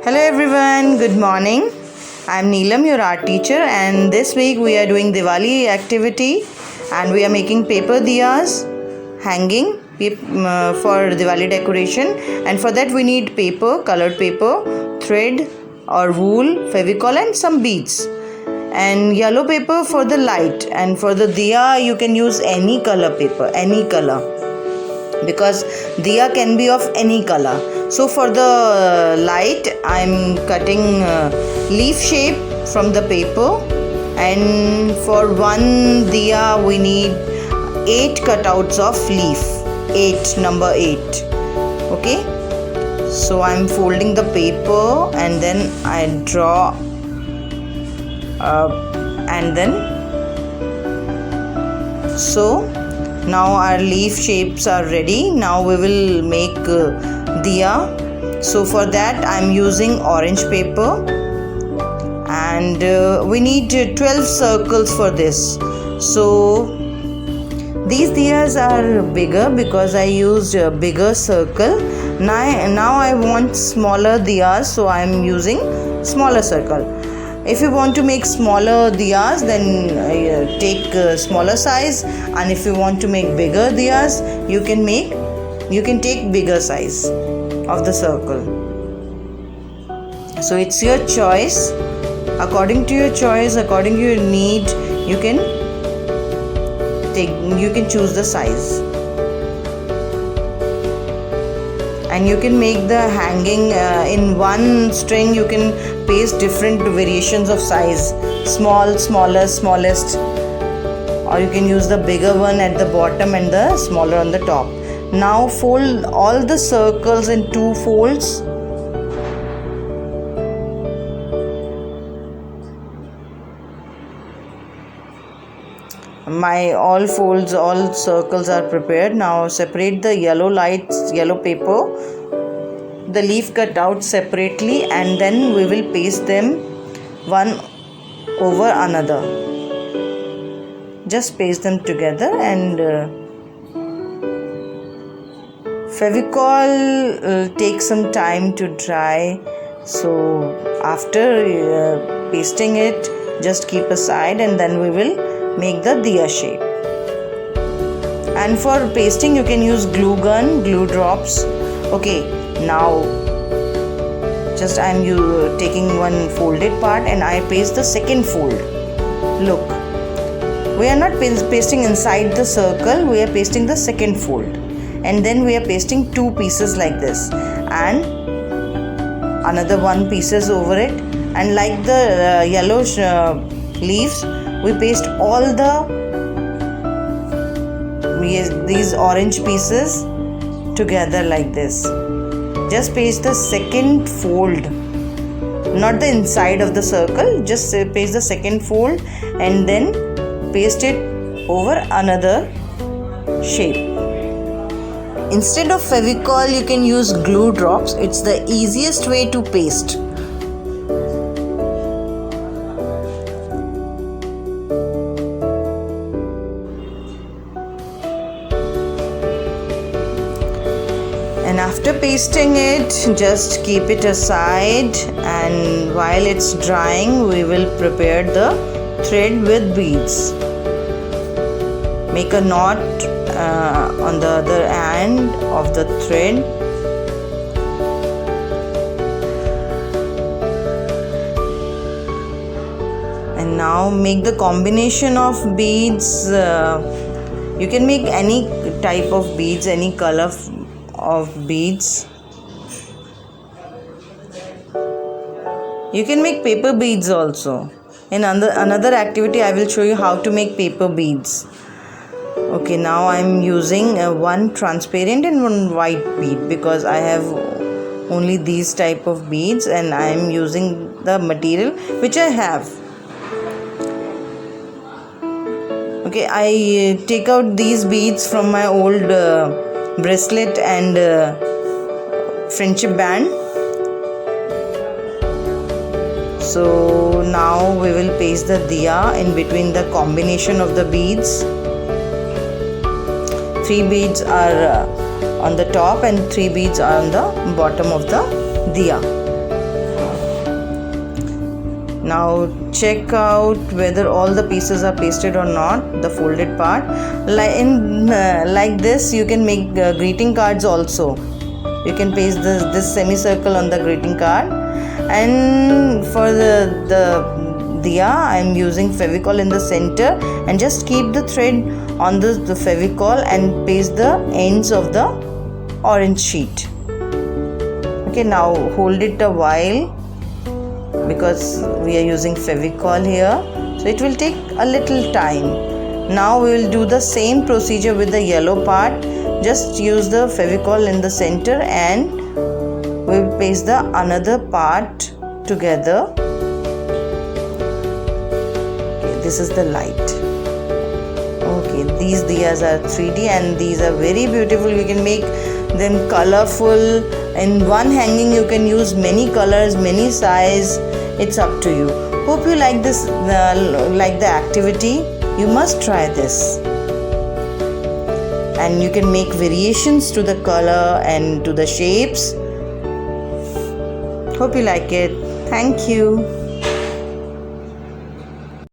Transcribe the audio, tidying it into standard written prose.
Hello everyone, good morning. I'm Neelam, your art teacher, and this week we are doing Diwali activity and we are making paper diyas hanging for Diwali decoration, and for that we need paper, colored paper, thread or wool, fevicol and some beads, and yellow paper for the light. And for the diya you can use any color paper, any color, because diya can be of any color. So for the light I'm cutting leaf shape from the paper, and for one diya we need 8 cutouts of leaf, 8, number 8. Okay, so I'm folding the paper and then I draw and then so now our leaf shapes are ready. Now we will make diya. So for that I am using orange paper, and we need 12 circles for this. So these diyas are bigger because I used a bigger circle. Now I want smaller diyas, so I am using smaller circle. If you want to make smaller diyas, then take smaller size, and if you want to make bigger diyas, you can take bigger size of the circle. So it's your choice. According to your choice, according to your need, you can choose the size, and you can make the hanging in one string. You can paste different variations of size, small, smaller, smallest, or you can use the bigger one at the bottom and the smaller on the top. Now fold all the circles in 2 folds. All circles are prepared. Now separate the yellow paper, the leaf cut out separately, and then we will paste them one over another. Just paste them together, and fevicol takes some time to dry. So after pasting it, just keep aside, and then we will make the diya shape. And for pasting you can use glue gun, glue drops. Okay, now just I am taking one folded part and I paste the second fold. Look, we are not pasting inside the circle, we are pasting the second fold, and then we are pasting 2 pieces like this, and another 1 pieces over it. And like the yellow leaves, we paste all these orange pieces together like this. Just paste the second fold, not the inside of the circle, just paste the second fold and then paste it over another shape. Instead of fevicol you can use glue drops. It's the easiest way to paste. And after pasting it, just keep it aside, and while it's drying we will prepare the thread with beads. Make a knot on the other end of the thread, and now make the combination of beads. You can make any type of beads, any color of beads. You can make paper beads also. In another activity I will show you how to make paper beads. Okay, now I am using one transparent and one white bead because I have only these type of beads, and I am using the material which I have. Okay, I take out these beads from my old bracelet and friendship band. So now we will paste the diya in between the combination of the beads. 3 beads are on the top and 3 beads are on the bottom of the diya. Now check out whether all the pieces are pasted or not, the folded part. Like this you can make greeting cards also. You can paste this semicircle on the greeting card. And for the diya, I am using Fevicol in the center, and just keep the thread on the Fevicol and paste the ends of the orange sheet. Okay, now hold it a while because we are using Fevicol here, so it will take a little time. Now we will do the same procedure with the yellow part. Just use the Fevicol in the center and we will paste the another part together. Okay, this is the light. Okay, these diyas are 3D and these are very beautiful. You can make them colorful. In one hanging you can use many colors, many size. It's up to you. Hope you like this, like the activity. You must try this. And you can make variations to the color and to the shapes. Hope you like it. Thank you.